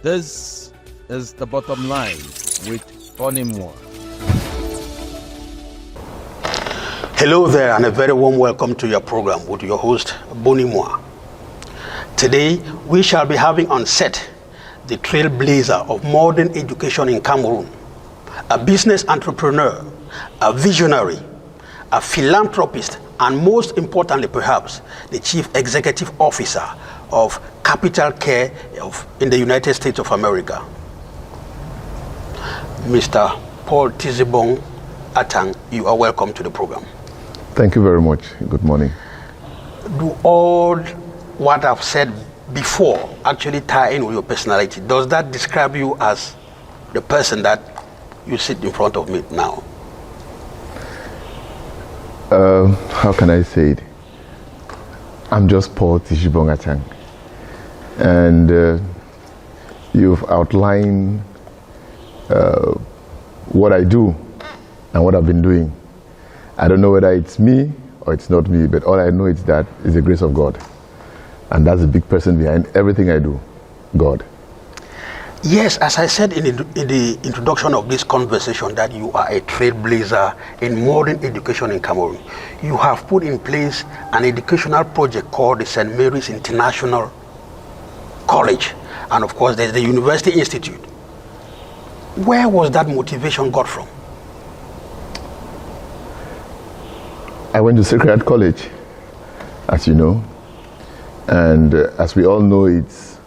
This is The Bottom Line with Bonnie Moore. Hello there, and a very warm welcome to your program with your host, Bonnie Moore. Today, we shall be having on set the trailblazer of modern education in Cameroon, a business entrepreneur, a visionary, a philanthropist, and most importantly, perhaps, the chief executive officer of Capital Care in the United States of America. Mr. Paul Tizibong Atang, you are welcome to the program. Thank you very much. Good morning. Do all what I've said before actually tie in with your personality? Does that describe you as the person that you sit in front of me now? How can I say it? I'm just Paul Tizibong Atang. And you've outlined what I do and what I've been doing. I don't know whether it's me or it's not me, but all I know is that it's the grace of God. And that's the big person behind everything I do, God. Yes, as I said in the introduction of this conversation, that you are a trailblazer in modern education in Cameroon. You have put in place an educational project called the St. Mary's International College. And of course, there's the University Institute. Where was that motivation got from? I went to Sacred Heart College, as you know. And as we all know, it's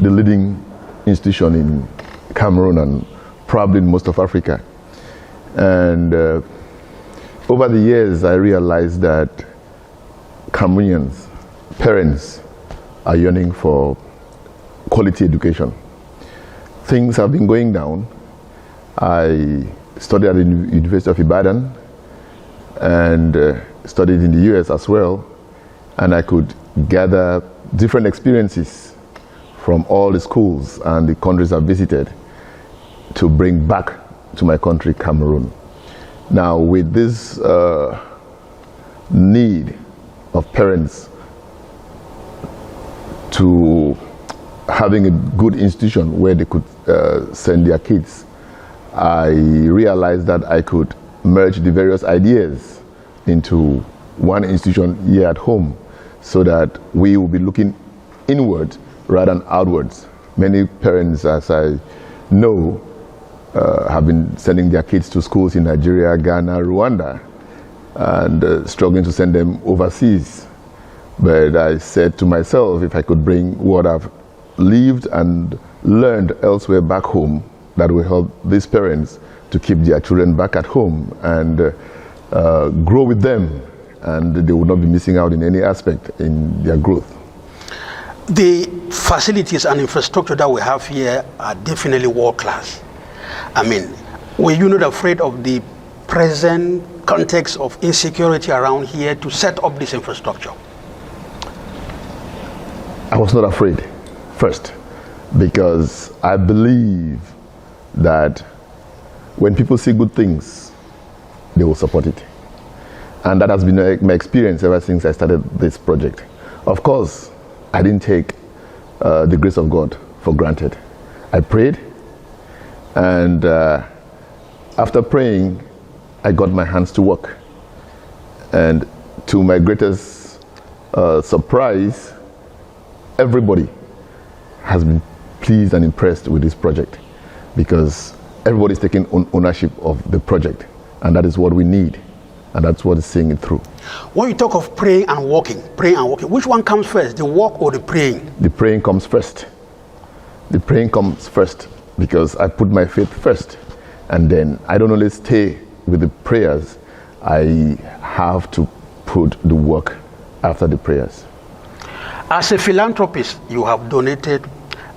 the leading institution in Cameroon and probably in most of Africa. And over the years, I realized that Cameroonians, parents, are yearning for quality education. Things have been going down. I studied at the University of Ibadan and studied in the US as well. And I could gather different experiences from all the schools and the countries I've visited to bring back to my country, Cameroon. Now, with this need of parents to having a good institution where they could send their kids, I realized that I could merge the various ideas into one institution here at home, so that we will be looking inward rather than outwards. Many parents, as I know, have been sending their kids to schools in Nigeria, Ghana, Rwanda, and struggling to send them overseas. But I said to myself, if I could bring what I've lived and learned elsewhere back home, that will help these parents to keep their children back at home and grow with them, and they will not be missing out in any aspect in their growth. The facilities and infrastructure that we have here are definitely world class. I mean, were you not afraid of the present context of insecurity around here to set up this infrastructure? I was not afraid, first, because I believe that when people see good things, they will support it. And that has been my experience ever since I started this project. Of course, I didn't take the grace of God for granted. I prayed, and after praying, I got my hands to work. And to my greatest surprise, everybody has been pleased and impressed with this project, because everybody's taking ownership of the project, and that is what we need. And that's what is seeing it through. When you talk of praying and walking, which one comes first, the walk or the praying? The praying comes first. The praying comes first because I put my faith first. And then I don't only stay with the prayers, I have to put the work after the prayers. As a philanthropist, you have donated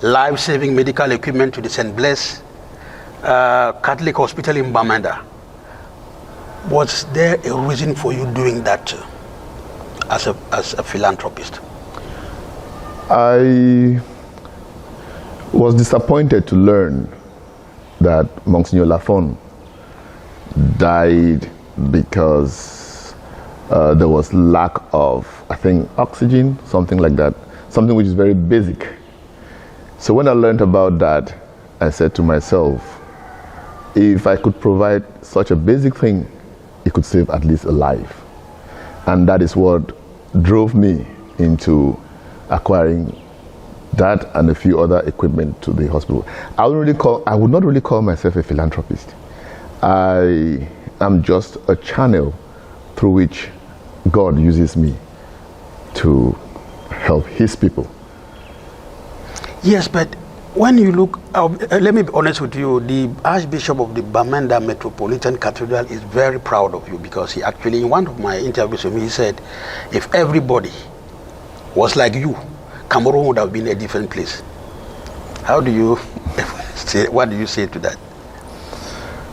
life-saving medical equipment to the St. Blaise Catholic Hospital in Bamenda. Was there a reason for you doing that as a philanthropist? I was disappointed to learn that Monsignor Lafon died because there was lack of, I think, oxygen, something like that, something which is very basic. So when I learned about that, I said to myself, if I could provide such a basic thing, it could save at least a life. And that is what drove me into acquiring that and a few other equipment to the hospital. I would not really call myself a philanthropist. I am just a channel through which God uses me to help his people. Yes, but when you look, let me be honest with you, the Archbishop of the Bamenda Metropolitan Cathedral is very proud of you, because he actually, in one of my interviews with me, he said, if everybody was like you, Cameroon would have been a different place. How do you say, what do you say to that?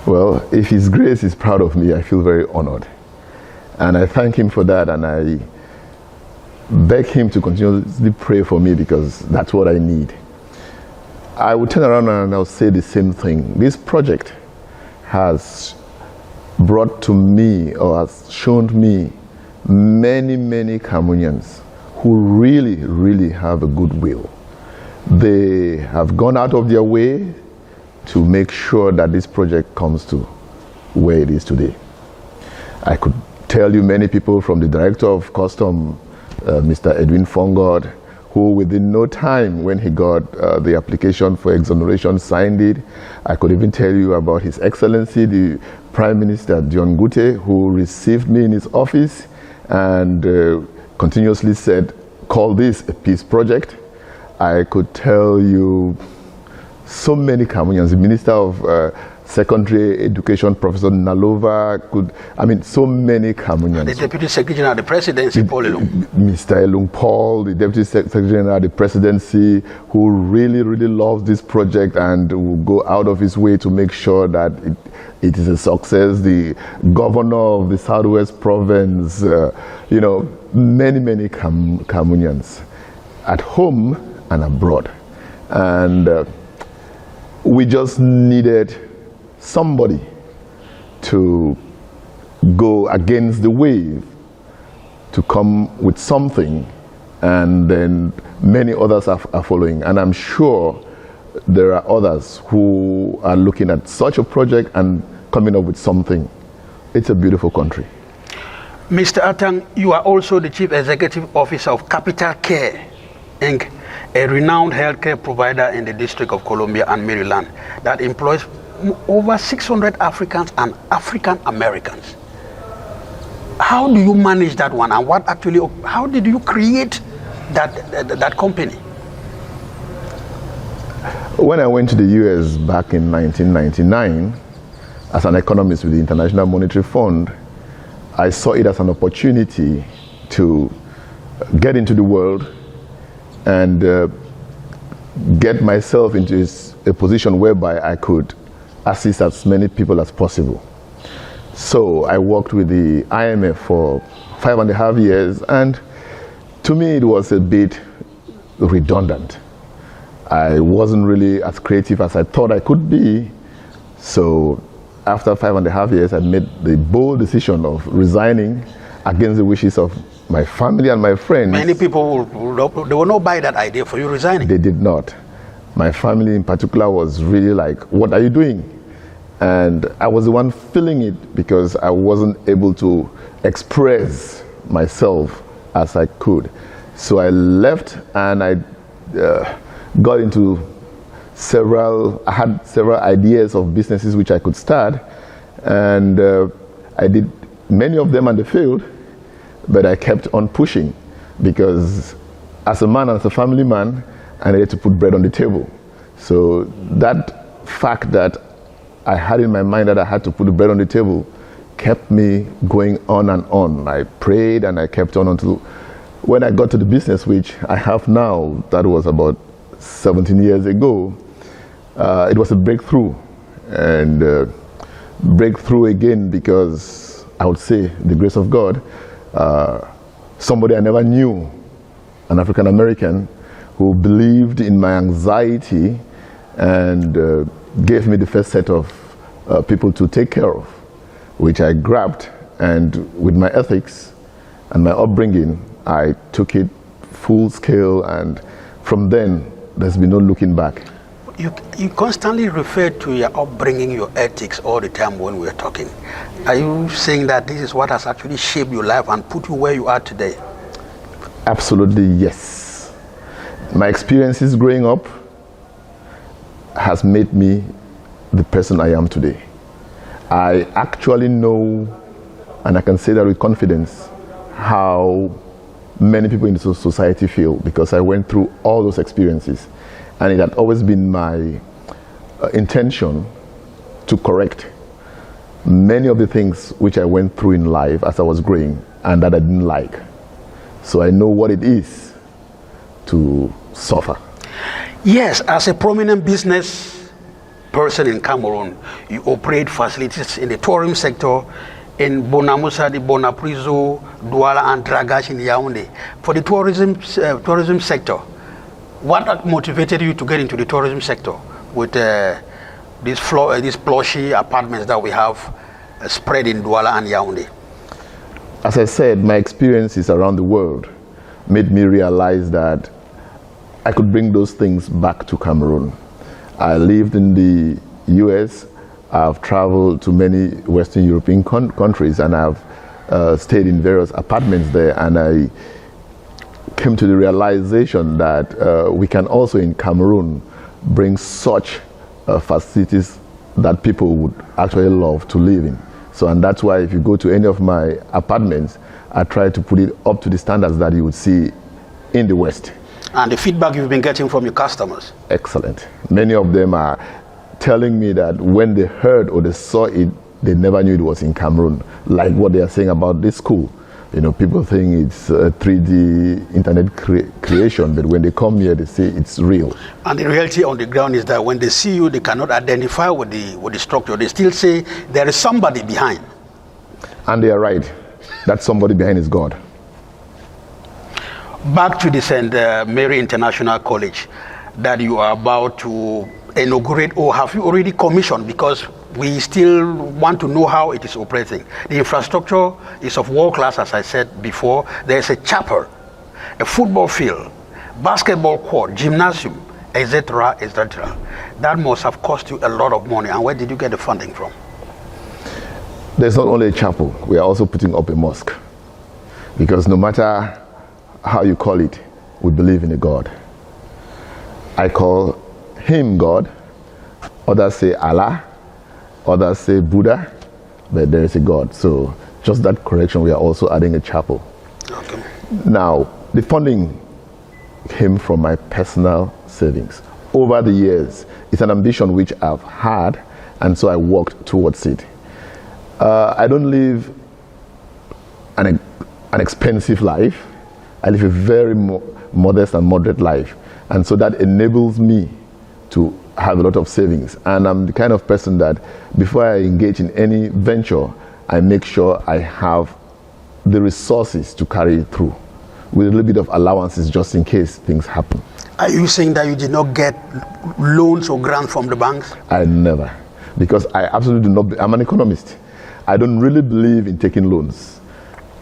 Well, if His Grace is proud of me, I feel very honored. And I thank Him for that, and I beg Him to continuously pray for me, because that's what I need. I will turn around and I'll say the same thing. This project has brought to me, or has shown me, many, many Cameroonians who really, really have a good will. They have gone out of their way to make sure that this project comes to where it is today. I could tell you many people, from the Director of Custom, Mr. Edwin Fongod, who within no time, when he got the application for exoneration, signed it. I could even tell you about His Excellency, the Prime Minister, John Gute, who received me in his office and continuously said, call this a peace project. I could tell you so many Cameroonians, the Minister of Secondary Education, Professor Nalova, so many Cameroonians. The Deputy Secretary General of the Presidency, Paul Elung. Mr. Elung Paul, the Deputy Secretary General of the Presidency, who really, really loves this project and will go out of his way to make sure that it is a success. The Governor of the Southwest Province, many, many Cameroonians at home and abroad. And we just needed somebody to go against the wave, to come with something, and then many others are following. And I'm sure there are others who are looking at such a project and coming up with something. It's a beautiful country. Mr. Atang, you are also the Chief Executive Officer of Capital Care, Inc., a renowned healthcare provider in the District of Columbia and Maryland that employs over 600 Africans and African Americans. How do you manage that one, and how did you create that company? When I went to the US back in 1999 as an economist with the International Monetary Fund, I saw it as an opportunity to get into the world and get myself into a position whereby I could assist as many people as possible. So I worked with the IMF for 5.5 years, and to me it was a bit redundant. I wasn't really as creative as I thought I could be. So after 5.5 years, I made the bold decision of resigning against the wishes of my family and my friends. Many people, they will not buy that idea for you resigning. They did not. My family in particular was really like, what are you doing? And I was the one feeling it, because I wasn't able to express myself as I could. So I left, and I got into I had several ideas of businesses which I could start, and I did many of them, and they failed, but I kept on pushing, because as a man, as a family man, I needed to put bread on the table. So that fact that I had in my mind that I had to put the bread on the table kept me going on and on. I prayed and I kept on until when I got to the business which I have now. That was about 17 years ago. It was a breakthrough, and breakthrough again, because I would say the grace of God, somebody I never knew, an African American, who believed in my anxiety and gave me the first set of people to take care of, which I grabbed, and with my ethics and my upbringing, I took it full scale, and from then there's been no looking back. You constantly refer to your upbringing, your ethics all the time when we're talking. Are you saying that this is what has actually shaped your life and put you where you are today? Absolutely, yes. My experiences growing up has made me the person I am today. I actually know, and I can say that with confidence, how many people in the society feel, because I went through all those experiences. And it had always been my intention to correct many of the things which I went through in life as I was growing and that I didn't like. So I know what it is to suffer. Yes, as a prominent business person in Cameroon, you operate facilities in the tourism sector in Bonamusa, the Bonaprizo, Douala and Dragash in Yaoundé. For the tourism sector, what motivated you to get into the tourism sector with these plushy apartments that we have spread in Douala and Yaoundé? As I said, my experiences around the world made me realize that I could bring those things back to Cameroon. I lived in the US, I've traveled to many Western European countries, and I've stayed in various apartments there, and I came to the realization that we can also in Cameroon bring such facilities that people would actually love to live in. So, and that's why if you go to any of my apartments, I try to put it up to the standards that you would see in the West. And the feedback you've been getting from your customers? Excellent. Many of them are telling me that when they heard or they saw it, they never knew it was in Cameroon. Like what they are saying about this school. You know, people think it's a 3D internet creation, but when they come here, they say it's real. And the reality on the ground is that when they see you, they cannot identify with the structure. They still say there is somebody behind. And they are right. That somebody behind is God. Back to the St. Mary International College that you are about to inaugurate, or have you already commissioned? Because we still want to know how it is operating. The infrastructure is of world class, as I said before. There's a chapel, a football field, basketball court, gymnasium, etc., etc. That must have cost you a lot of money. And where did you get the funding from? There's not only a chapel, we are also putting up a mosque. Because no matter how you call it, we believe in a God. I call him God, others say Allah, others say Buddha, but there is a God. So just that correction, we are also adding a chapel. Okay. Now, the funding came from my personal savings. Over the years, it's an ambition which I've had, and so I worked towards it. I don't live an expensive life. I live a very modest and moderate life. And so that enables me to have a lot of savings. And I'm the kind of person that before I engage in any venture, I make sure I have the resources to carry it through with a little bit of allowances just in case things happen. Are you saying that you did not get loans or grants from the banks? I never. Because I absolutely do not. I'm an economist. I don't really believe in taking loans.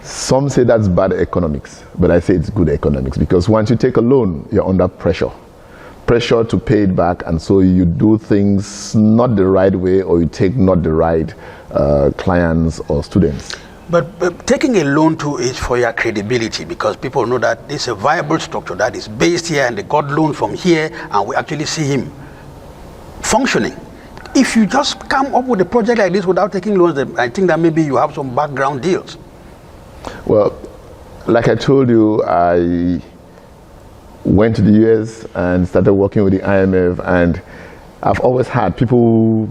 Some say that's bad economics, but I say it's good economics, because once you take a loan, you're under pressure to pay it back, and so you do things not the right way, or you take not the right clients or students. But taking a loan too is for your credibility, because people know that this is a viable structure that is based here and they got loan from here, and we actually see him functioning. If you just come up with a project like this without taking loans, then I think that maybe you have some background deals. Well, like I told you, I went to the US and started working with the IMF, and I've always had people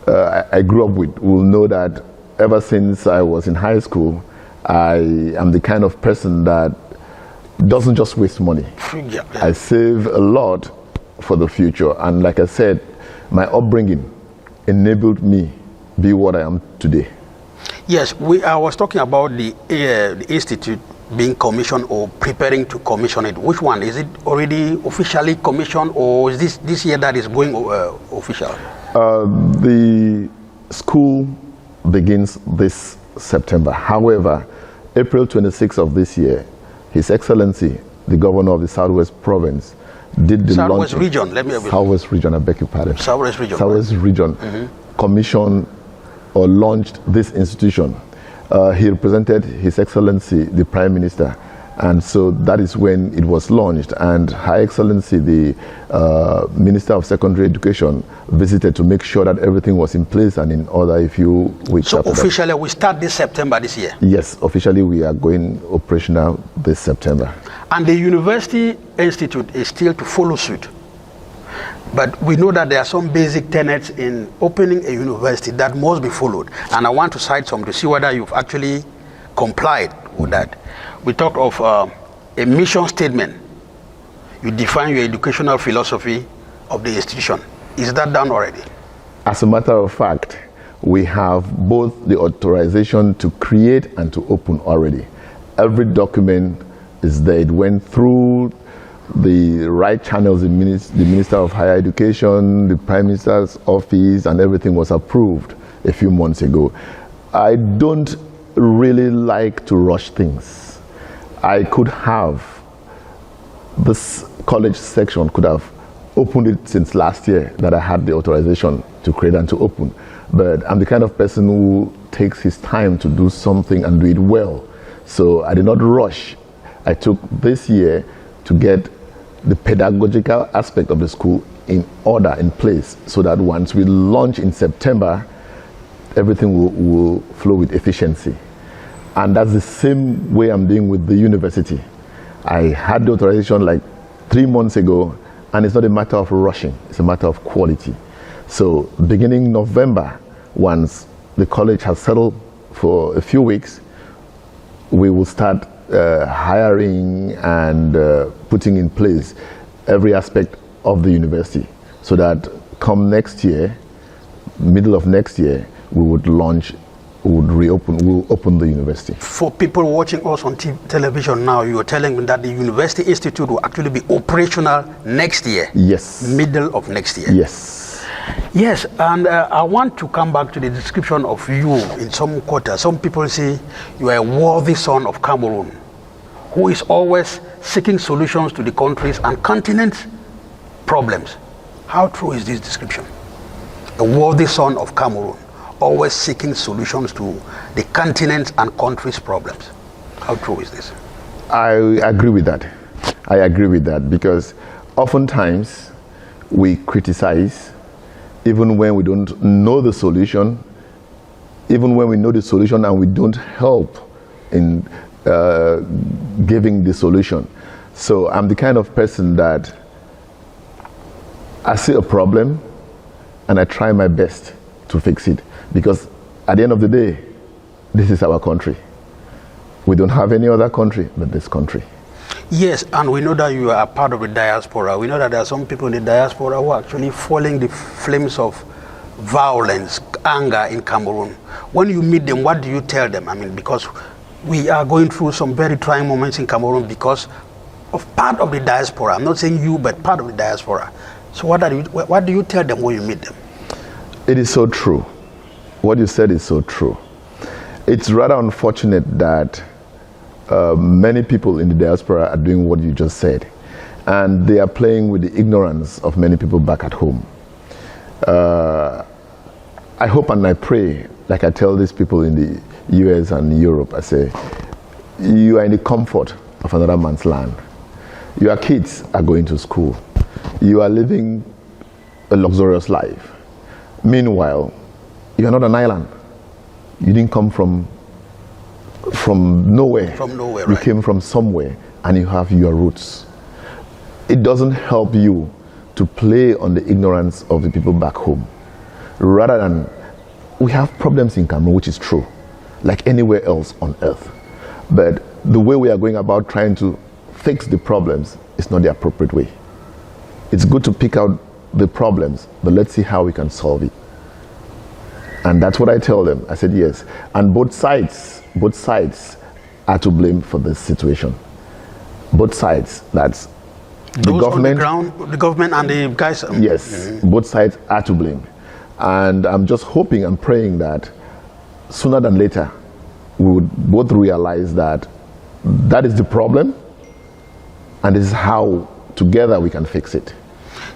I grew up with will know that ever since I was in high school, I am the kind of person that doesn't just waste money. Yeah. I save a lot for the future, and like I said, my upbringing enabled me be what I am today. Yes, I was talking about the institute being commissioned or preparing to commission it. Which one? Is it already officially commissioned, or is this year that is going official? The school begins this September. However, April 26th of this year, His Excellency, the Governor of the Southwest Province, did the Southwest launching. region, let me have it. Southwest region, I beg your pardon. Southwest region. Southwest region commissioned or launched this institution. He represented His Excellency, the Prime Minister, and so that is when it was launched. And Her Excellency, the Minister of Secondary Education, visited to make sure that everything was in place and in order a few weeks So after officially, that. we start this September this year. Yes, officially we are going operational this September. And the University Institute is still to follow suit. But we know that there are some basic tenets in opening a university that must be followed. And I want to cite some to see whether you've actually complied with that. We talked of a mission statement. You define your educational philosophy of the institution. Is that done already? As a matter of fact, we have both the authorization to create and to open already. Every document is there. It went through the right channels, the Minister of Higher Education, the Prime Minister's office, and everything was approved a few months ago. I don't really like to rush things. I could have, this college section could have opened it since last year that I had the authorization to create and to open. But I'm the kind of person who takes his time to do something and do it well. So I did not rush. I took this year to get the pedagogical aspect of the school in order, in place, so that once we launch in September, everything will flow with efficiency. And that's the same way I'm doing with the university. I had the authorization like 3 months ago, and it's not a matter of rushing, it's a matter of quality. So beginning November, once the college has settled for a few weeks, we will start hiring and putting in place every aspect of the university, so that come next year, middle of next year, we would launch, we'll open the university. For people watching us on television now, you are telling me that the University Institute will actually be operational next year? Yes. Middle of next year? Yes. Yes, and I want to come back to the description of you in some quarters. Some people say you are a worthy son of Cameroon, who is always seeking solutions to the country's and continent's problems. How true is this description? A worthy son of Cameroon, always seeking solutions to the continent's and country's problems. How true is this? I agree with that. I agree with that, because oftentimes we criticize even when we don't know the solution, even when we know the solution and we don't help in giving the solution. So I'm the kind of person that I see a problem and I try my best to fix it, because at the end of the day, this is our country. We don't have any other country but this country. Yes, and we know that you are a part of the diaspora. We know that there are some people in the diaspora who are actually following the flames of violence, anger in Cameroon. When you meet them, what do you tell them? I mean, because we are going through some very trying moments in Cameroon because of part of the diaspora. I'm not saying you, but part of the diaspora. So what do you tell them when you meet them? It is so true. What you said is so true. It's rather unfortunate that many people in the diaspora are doing what you just said, and they are playing with the ignorance of many people back at home. I hope and I pray, like I tell these people in the US and Europe, I say, you are in the comfort of another man's land. Your kids are going to school. You are living a luxurious life. Meanwhile, you are not an island. You didn't come from nowhere. From nowhere, You right. came from somewhere, and you have your roots. It doesn't help you to play on the ignorance of the people back home. Rather than, we have problems in Cameroon, which is true, like anywhere else on earth. But the way we are going about trying to fix the problems is not the appropriate way. It's good to pick out the problems, but let's see how we can solve it. And that's what I tell them. I said, yes. And both sides are to blame for this situation. Both sides, that's the government. On the ground, the government and the guys. Yes, both sides are to blame. And I'm just hoping and praying that sooner than later, we would both realize that that is the problem, and this is how together we can fix it.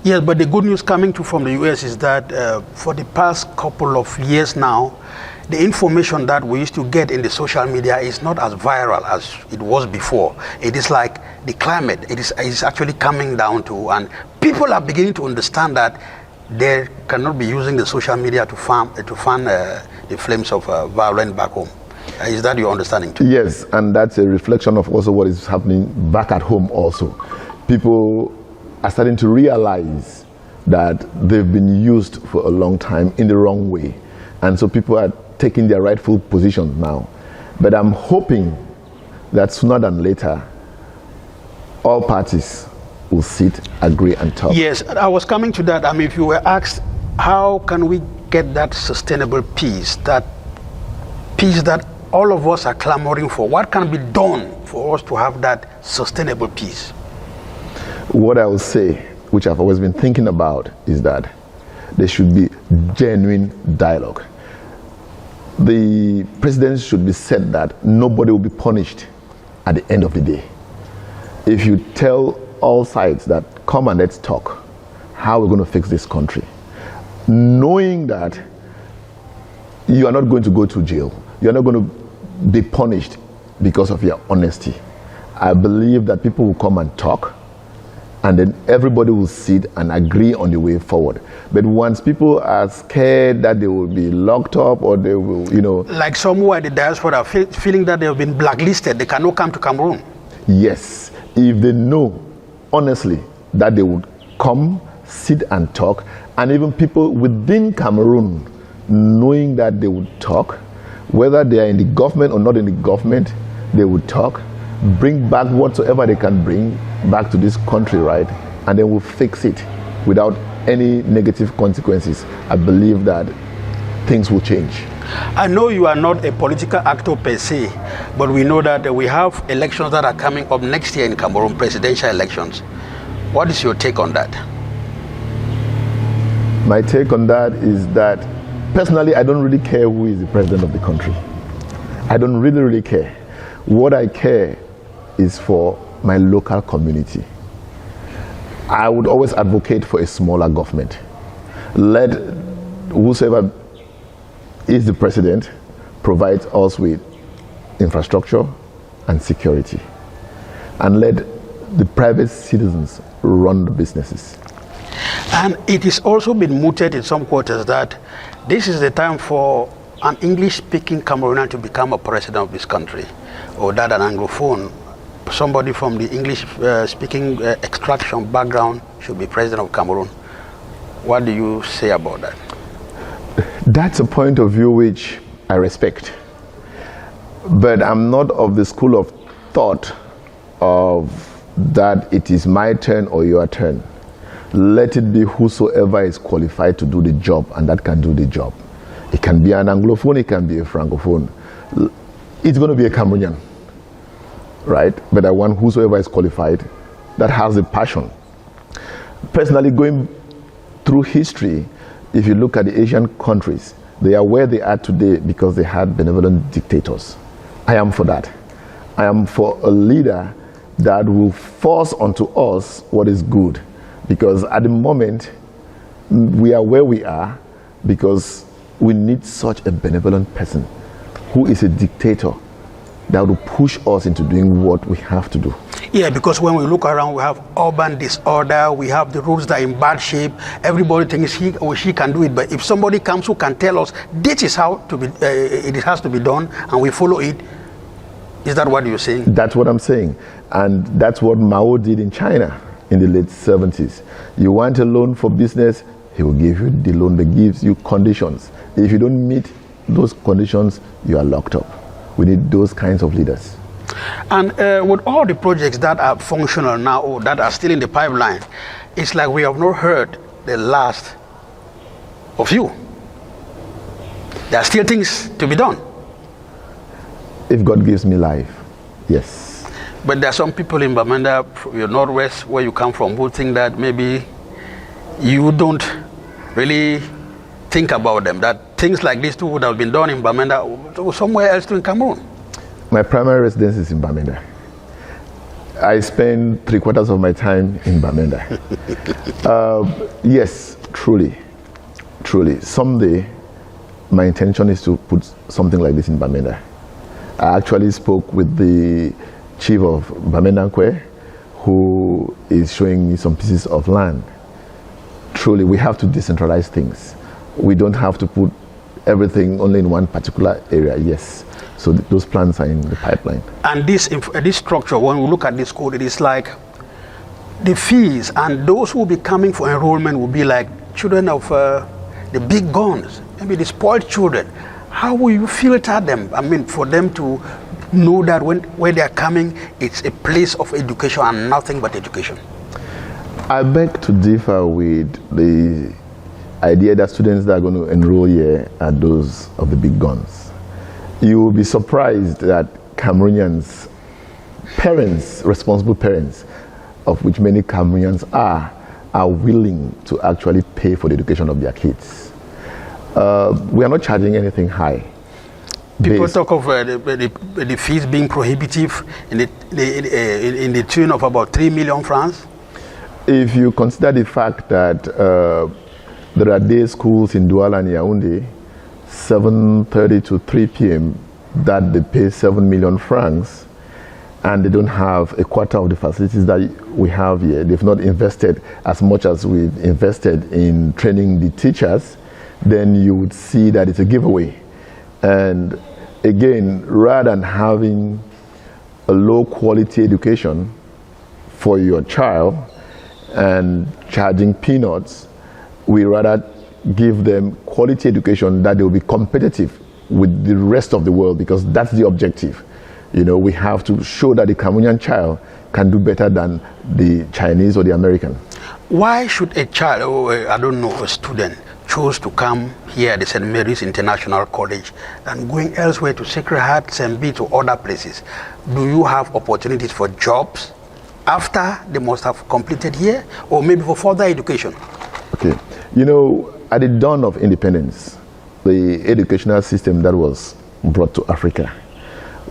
Yes, but the good news coming from the US is that for the past couple of years now, the information that we used to get in the social media is not as viral as it was before. It is like the climate, it is actually coming down to, and people are beginning to understand that they cannot be using the social media to fan the flames of violence back home. Is that your understanding too? Yes, and that's a reflection of also what is happening back at home also. People are starting to realize that they've been used for a long time in the wrong way. And so people are taking their rightful position now. But I'm hoping that sooner than later, all parties will sit, agree, and talk. Yes, I was coming to that. I mean, if you were asked, how can we get that sustainable peace that all of us are clamoring for? What can be done for us to have that sustainable peace? What I will say, which I've always been thinking about, is that there should be genuine dialogue. The president should be said that nobody will be punished at the end of the day. If you tell all sides that come and let's talk, how we're going to fix this country, knowing that you are not going to go to jail, you're not going to be punished because of your honesty. I believe that people will come and talk, and then everybody will sit and agree on the way forward. But once people are scared that they will be locked up, or they will, like some who are in the diaspora feeling that they have been blacklisted, they cannot come to Cameroon. Yes, if they know honestly that they would come, sit and talk, and even people within Cameroon knowing that they would talk, whether they are in the government or not in the government, they would talk, bring back whatsoever they can bring back to this country, right? And then we'll fix it without any negative consequences. I believe that things will change. I know you are not a political actor per se, but we know that we have elections that are coming up next year in Cameroon, presidential elections. What is your take on that? My take on that is that personally, I don't really care who is the president of the country. I don't really care. What I care is for my local community. I would always advocate for a smaller government. Let whosoever is the president provide us with infrastructure and security, and let the private citizens run the businesses. And it is also been mooted in some quarters that this is the time for an English-speaking Cameroonian to become a president of this country, or that an Anglophone, somebody from the English-speaking extraction background, should be president of Cameroon. What do you say about that? That's a point of view which I respect. But I'm not of the school of thought of that it is my turn or your turn. Let it be whosoever is qualified to do the job, and that can do the job. It can be an Anglophone, it can be a Francophone. It's going to be a Cameroonian, right? But I want whosoever is qualified, that has the passion. Personally, going through history, if you look at the Asian countries, they are where they are today because they had benevolent dictators. I am for that. I am for a leader that will force onto us what is good. Because at the moment, we are where we are because we need such a benevolent person who is a dictator that will push us into doing what we have to do. Yeah, because when we look around, we have urban disorder, we have the roads that are in bad shape, everybody thinks he or she can do it, but if somebody comes who can tell us this is how to be, it has to be done, and we follow it, is that what you're saying? That's what I'm saying, and that's what Mao did in China in the late 70s. You want a loan for business, he will give you the loan, but gives you conditions. If you don't meet those conditions, you are locked up. We need those kinds of leaders. And with all the projects that are functional now, or that are still in the pipeline, it's like we have not heard the last of you. There are still things to be done. If God gives me life, yes. But there are some people in Bamenda, your northwest, where you come from, who think that maybe you don't really think about them, that things like this too would have been done in Bamenda or somewhere else too in Cameroon. My primary residence is in Bamenda. I spend 3/4 of my time in Bamenda. Yes, truly. Someday, my intention is to put something like this in Bamenda. I actually spoke with the chief of Bamenda Nkwe, who is showing me some pieces of land. Truly, we have to decentralize things. We don't have to put everything only in one particular area, yes. So those plans are in the pipeline. And this structure, when we look at this code, it is like the fees, and those who will be coming for enrollment will be like children of the big guns, maybe the spoiled children. How will you filter them? I mean, for them to know that where they are coming, it's a place of education and nothing but education. I beg to differ with the idea that students that are going to enroll here are those of the big guns. You will be surprised that Cameroonians, parents, responsible parents, of which many Cameroonians are willing to actually pay for the education of their kids. We are not charging anything high. People talk of the fees being prohibitive in the tune of about 3 million francs. If you consider the fact that there are day schools in Douala and Yaoundé, 7:30 to 3 p.m., that they pay 7 million francs, and they don't have a quarter of the facilities that we have here. They've not invested as much as we've invested in training the teachers, then you would see that it's a giveaway. And again, rather than having a low quality education for your child and charging peanuts, we rather give them quality education that they will be competitive with the rest of the world, because that's the objective. You know, we have to show that the Cameroonian child can do better than the Chinese or the American. Why should a child, or a student, choose to come here at the St. Mary's International College than going elsewhere to Sacred Heart, St. B, to other places? Do you have opportunities for jobs after they must have completed here, or maybe for further education? Okay, you know, at the dawn of independence, the educational system that was brought to Africa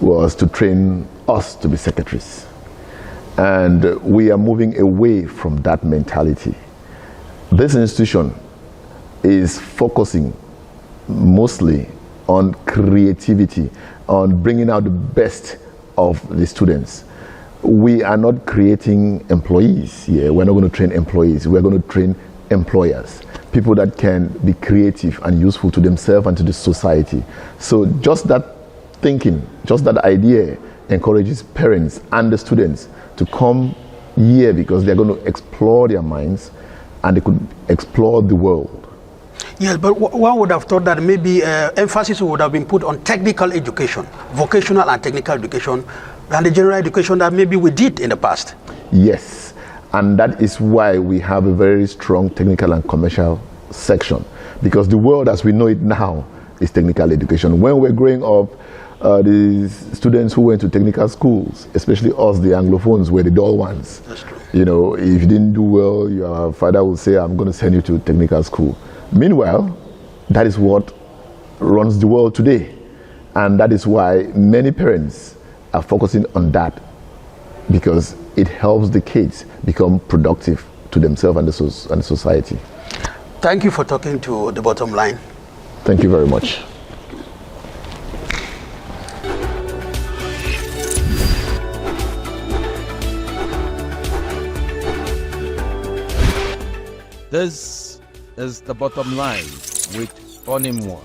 was to train us to be secretaries. And we are moving away from that mentality. This institution is focusing mostly on creativity, on bringing out the best of the students. We are not creating employees here. We're not going to train employees. We're going to train employers, people that can be creative and useful to themselves and to the society. So just that thinking, just that idea encourages parents and the students to come here, because they're going to explore their minds and they could explore the world. Yes, but one would have thought that maybe emphasis would have been put on technical education, vocational and technical education, than the general education that maybe we did in the past. Yes, and that is why we have a very strong technical and commercial section, because the world as we know it now is technical education. When we're growing up, the students who went to technical schools, especially us, the Anglophones, were the dull ones. That's true. You know, if you didn't do well, your father would say, I'm going to send you to technical school. Meanwhile, that is what runs the world today. And that is why many parents are focusing on that, because it helps the kids become productive to themselves and the society. Thank you for talking to The Bottom Line. Thank you very much. This is The Bottom Line with Onimwa.